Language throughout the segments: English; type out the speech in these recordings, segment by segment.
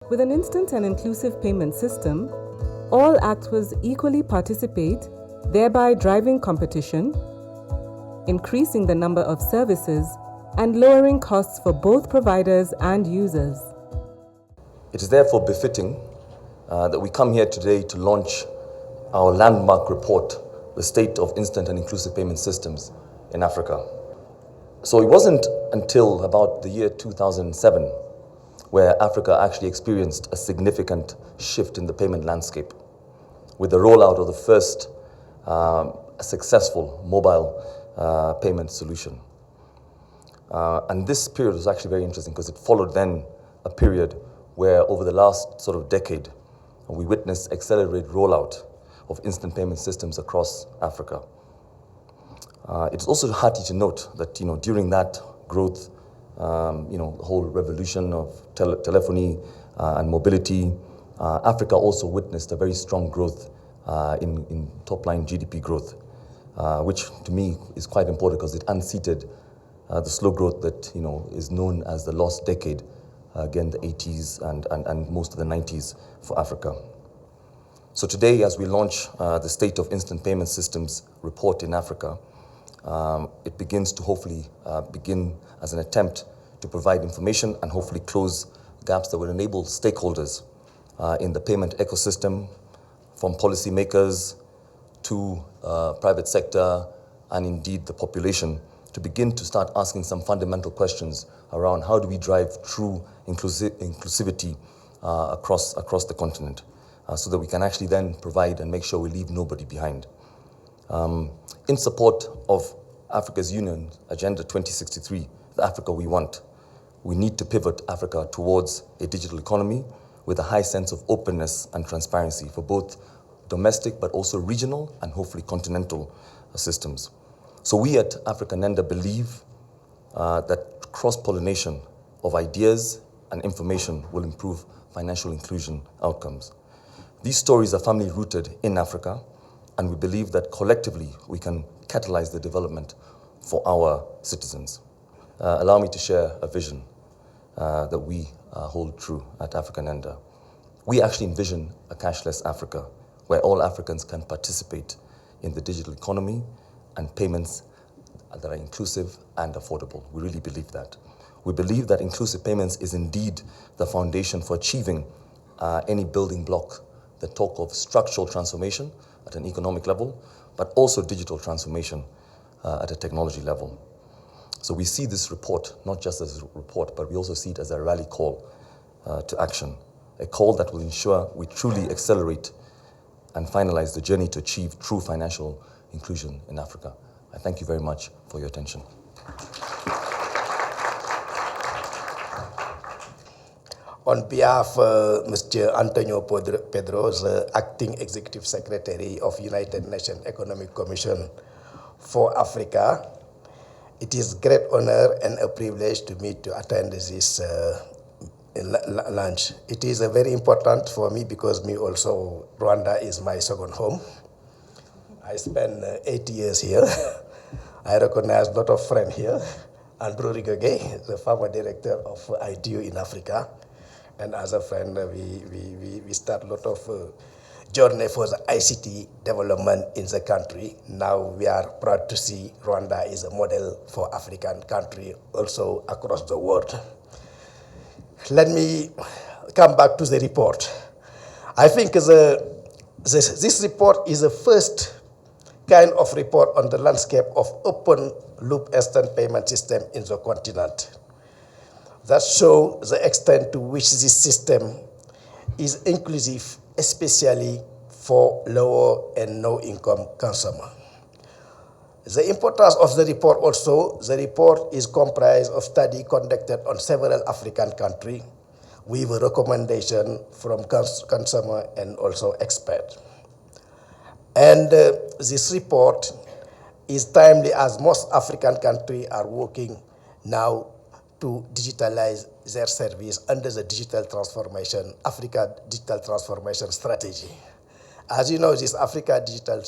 With an instant and inclusive payment system, all actors equally participate, thereby driving competition, increasing the number of services, and lowering costs for both providers and users. It is therefore befitting that we come here today to launch our landmark report, The State of Instant and Inclusive Payment Systems in Africa. So it wasn't until about the year 2007 where Africa actually experienced a significant shift in the payment landscape with the rollout of the first successful mobile payment solution. And this period was actually very interesting because it followed then a period where over the last sort of decade, we witnessed accelerated rollout of instant payment systems across Africa. It's also hearty to note that during that growth, the whole revolution of telephony and mobility, Africa also witnessed a very strong growth in top-line GDP growth, which to me is quite important because it unseated the slow growth that is known as the lost decade, again the 80s and most of the 90s for Africa. So today, as we launch the State of Instant Payment Systems report in Africa, it begins to hopefully begin as an attempt to provide information and hopefully close gaps that will enable stakeholders in the payment ecosystem, from policymakers to private sector and indeed the population, to begin to start asking some fundamental questions around how do we drive true inclusivity across the continent so that we can actually then provide and make sure we leave nobody behind. In support of Africa's Union Agenda 2063, the Africa we want, we need to pivot Africa towards a digital economy with a high sense of openness and transparency for both domestic but also regional and hopefully continental systems. So we at AfricaNenda believe that cross-pollination of ideas and information will improve financial inclusion outcomes. These stories are firmly rooted in Africa, and we believe that collectively we can catalyze the development for our citizens. Allow me to share a vision that we hold true at AfricaNenda. We actually envision a cashless Africa where all Africans can participate in the digital economy and payments that are inclusive and affordable. We really believe that. We believe that inclusive payments is indeed the foundation for achieving any building block that talk of structural transformation at an economic level, but also digital transformation at a technology level. So we see this report not just as a report, but we also see it as a rally call to action, a call that will ensure we truly accelerate and finalize the journey to achieve true financial inclusion in Africa. I thank you very much for your attention. On behalf of Mr. Antonio Pedros, Acting Executive Secretary of United Nations Economic Commission for Africa, it is a great honor and a privilege to me to attend this lunch. It is very important for me because me also, Rwanda is my second home. I spent 8 years here. I recognize a lot of friends here. Andrew Rigoge, the former director of ITU in Africa. And as a friend, we start a lot of journey for the ICT development in the country. Now we are proud to see Rwanda is a model for African country, also across the world. Let me come back to the report. I think this report is the first kind of report on the landscape of open loop instant payment system in the continent that show the extent to which this system is inclusive, especially for lower and no income consumer. The importance of the report also, the report is comprised of study conducted on several African countries with a recommendation from consumer and also expert. And this report is timely as most African countries are working now to digitalize their service under the digital transformation, Africa Digital Transformation Strategy. As you know, this Africa Digital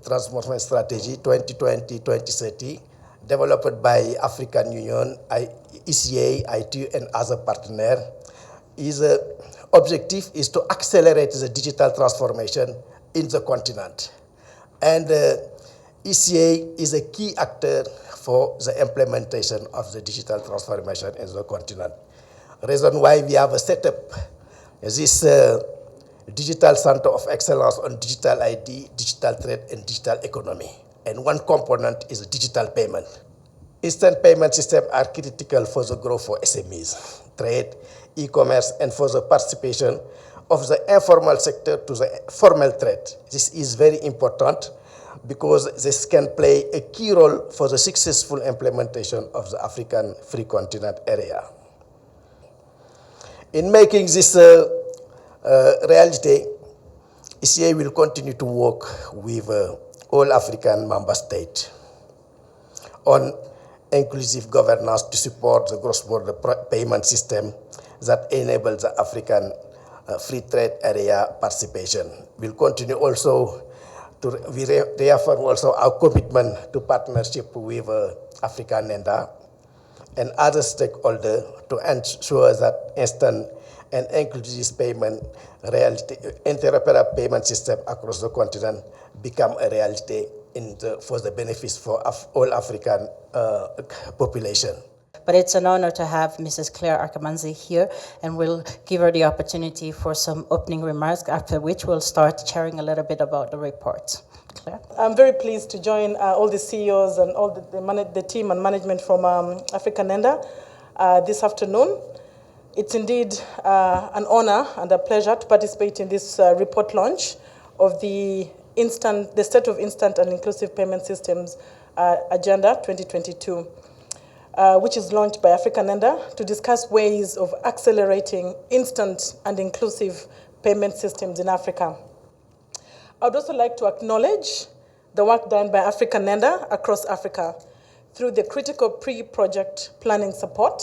Transformation Strategy 2020-2030, developed by African Union, ECA, ITU, and other partners, His objective is to accelerate the digital transformation in the continent. And ECA is a key actor for the implementation of the digital transformation in the continent. Reason why we have set up this digital center of excellence on digital ID, digital trade, and digital economy. And one component is digital payment. Instant payment systems are critical for the growth for SMEs, trade, e-commerce, and for the participation of the informal sector to the formal trade. This is very important because this can play a key role for the successful implementation of the African Free Continent area. In making this reality, ECA will continue to work with all African member states on inclusive governance to support the cross-border payment system that enables the African free trade area participation. We'll continue also to reaffirm also our commitment to partnership with AfricaNenda and other stakeholders to ensure that instant and inclusive payment reality, interoperable payment system across the continent become a reality for the benefits for all African population. But it's an honor to have Mrs. Claire Arkamanzi here, and we'll give her the opportunity for some opening remarks, after which we'll start sharing a little bit about the report. Claire? I'm very pleased to join all the CEOs and all the team and management from AfricaNenda this afternoon. It's indeed an honor and a pleasure to participate in this report launch of the State of Instant and Inclusive Payment Systems Agenda 2022. Which is launched by AfricaNenda to discuss ways of accelerating instant and inclusive payment systems in Africa. I would also like to acknowledge the work done by AfricaNenda across Africa through the critical pre-project planning support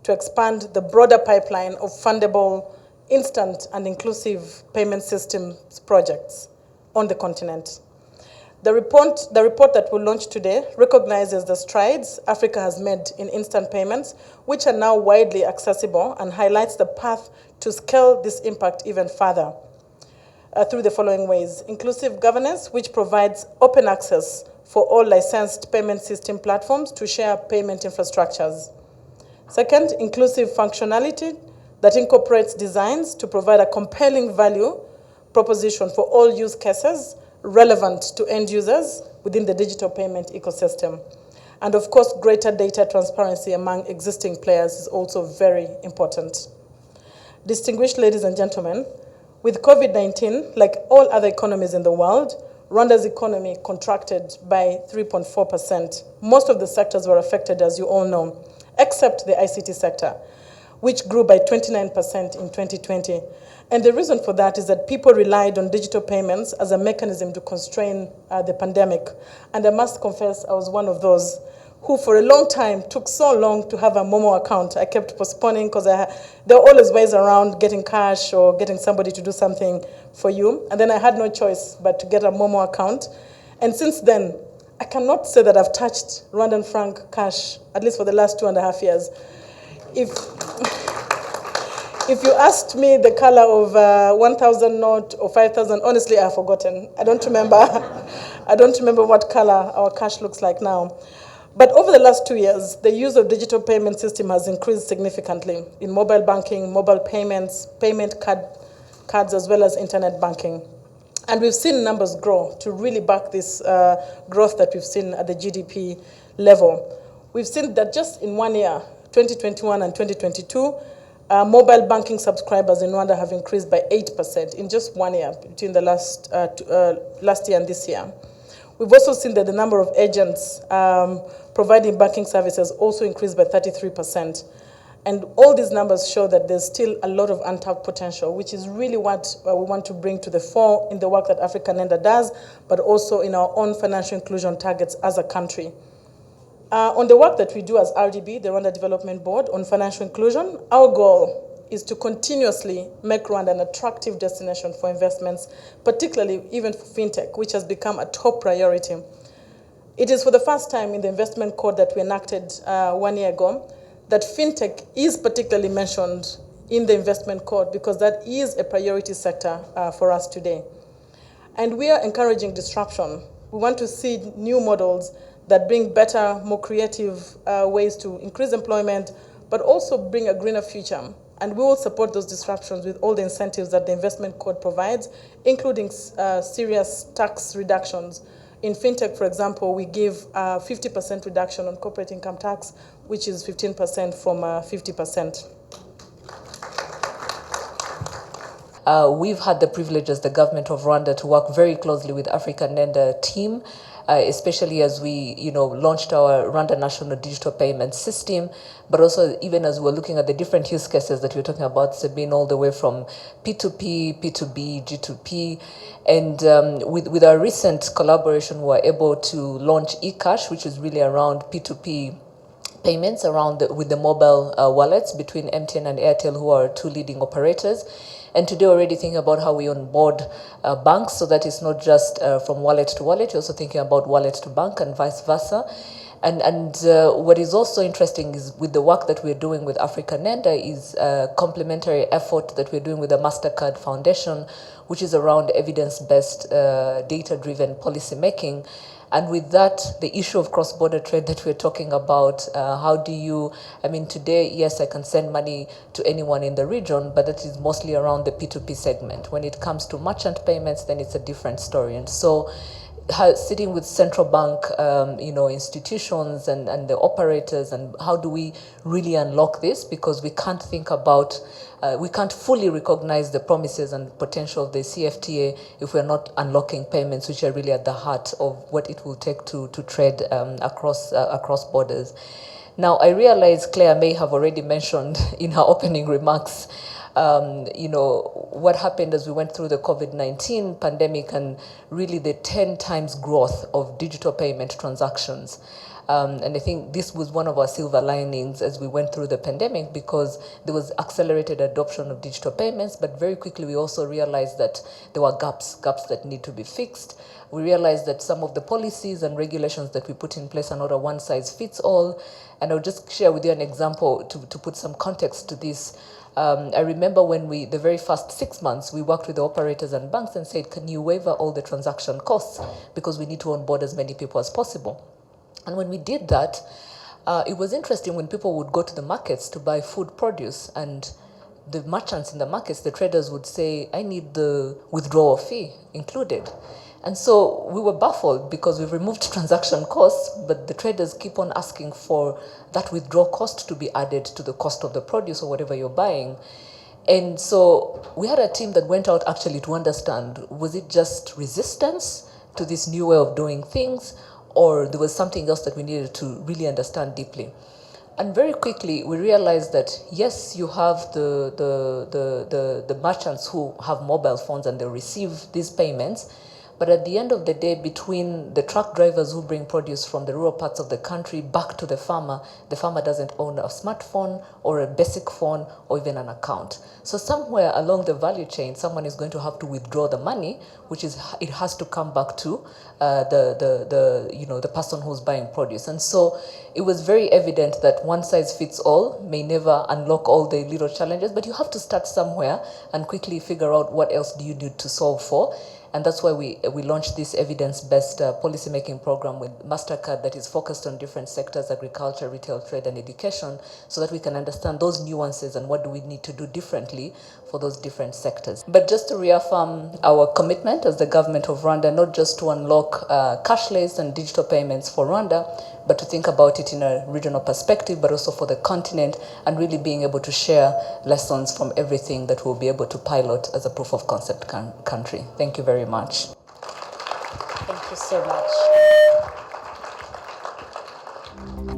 to expand the broader pipeline of fundable, instant and inclusive payment systems projects on the continent. The report that we'll launch today recognizes the strides Africa has made in instant payments, which are now widely accessible, and highlights the path to scale this impact even further through the following ways. Inclusive governance, which provides open access for all licensed payment system platforms to share payment infrastructures. Second, inclusive functionality that incorporates designs to provide a compelling value proposition for all use cases relevant to end users within the digital payment ecosystem. And of course, greater data transparency among existing players is also very important. Distinguished ladies and gentlemen, with COVID-19, like all other economies in the world, Rwanda's economy contracted by 3.4%. Most of the sectors were affected, as you all know, except the ICT sector, which grew by 29% in 2020. And the reason for that is that people relied on digital payments as a mechanism to constrain the pandemic. And I must confess, I was one of those who for a long time took so long to have a Momo account. I kept postponing because there were always ways around getting cash or getting somebody to do something for you. And then I had no choice but to get a Momo account. And since then, I cannot say that I've touched Rwandan franc cash, at least for the last 2.5 years. If you asked me the color of 1,000 note or 5,000, honestly, I've forgotten. I don't remember. I don't remember what color our cash looks like now. But over the last 2 years, the use of digital payment system has increased significantly in mobile banking, mobile payments, payment cards, as well as internet banking. And we've seen numbers grow to really back this growth that we've seen at the GDP level. We've seen that just in 1 year, 2021 and 2022, mobile banking subscribers in Rwanda have increased by 8% in just 1 year between the last year and this year. We've also seen that the number of agents providing banking services also increased by 33%. And all these numbers show that there's still a lot of untapped potential, which is really what we want to bring to the fore in the work that AfricaNenda does, but also in our own financial inclusion targets as a country. On the work that we do as RDB, the Rwanda Development Board, on financial inclusion, our goal is to continuously make Rwanda an attractive destination for investments, particularly even for fintech, which has become a top priority. It is for the first time in the investment code that we enacted 1 year ago that fintech is particularly mentioned in the investment code, because that is a priority sector for us today. And we are encouraging disruption. We want to see new models that bring better, more creative ways to increase employment, but also bring a greener future. And we will support those disruptions with all the incentives that the investment code provides, including serious tax reductions. In fintech, for example, we give 50% reduction on corporate income tax, which is 15% from 50%. We've had the privilege as the government of Rwanda to work very closely with AfricaNenda team, especially as we, launched our Rwanda National Digital Payment System, but also even as we're looking at the different use cases that we're talking about, Sabine, all the way from P2P, P2B, G2P. And with our recent collaboration, we're able to launch eCash, which is really around P2P payments with the mobile wallets between MTN and Airtel, who are two leading operators. And today we're already thinking about how we onboard banks, so that it's not just from wallet to wallet, you're also thinking about wallet to bank and vice versa. And what is also interesting is with the work that we're doing with AfricaNenda is a complementary effort that we're doing with the MasterCard Foundation, which is around evidence-based, data-driven policy making. And with that, the issue of cross-border trade that we're talking about, today, yes, I can send money to anyone in the region, but that is mostly around the P2P segment. When it comes to merchant payments, then it's a different story. And so sitting with central bank, institutions and the operators, and how do we really unlock this? Because we can't we can't fully recognize the promises and potential of the CFTA if we're not unlocking payments, which are really at the heart of what it will take to trade across borders. Now, I realize Claire may have already mentioned in her opening remarks what happened as we went through the COVID-19 pandemic and really the 10 times growth of digital payment transactions. And I think this was one of our silver linings as we went through the pandemic, because there was accelerated adoption of digital payments, but very quickly we also realized that there were gaps that need to be fixed. We realized that some of the policies and regulations that we put in place are not a one-size-fits-all. And I'll just share with you an example to put some context to this. I remember when the very first 6 months, we worked with the operators and banks and said, can you waiver all the transaction costs? Because we need to onboard as many people as possible. And when we did that, it was interesting when people would go to the markets to buy food produce, and the merchants in the markets, the traders would say, I need the withdrawal fee included. And so we were baffled because we've removed transaction costs, but the traders keep on asking for that withdrawal cost to be added to the cost of the produce or whatever you're buying. And so we had a team that went out actually to understand, was it just resistance to this new way of doing things, or there was something else that we needed to really understand deeply? And very quickly, we realized that, yes, you have the merchants who have mobile phones and they receive these payments, but at the end of the day, between the truck drivers who bring produce from the rural parts of the country back to the farmer doesn't own a smartphone or a basic phone or even an account. So somewhere along the value chain, someone is going to have to withdraw the money, which is, it has to come back to the person who's buying produce. And so it was very evident that one size fits all may never unlock all the little challenges, but you have to start somewhere and quickly figure out what else do you need to solve for. And that's why we launched this evidence-based policy-making program with MasterCard that is focused on different sectors, agriculture, retail, trade, and education, so that we can understand those nuances and what do we need to do differently for those different sectors. But just to reaffirm our commitment as the government of Rwanda, not just to unlock cashless and digital payments for Rwanda, but to think about it in a regional perspective, but also for the continent, and really being able to share lessons from everything that we'll be able to pilot as a proof of concept country. Thank you very much. Thank you so much.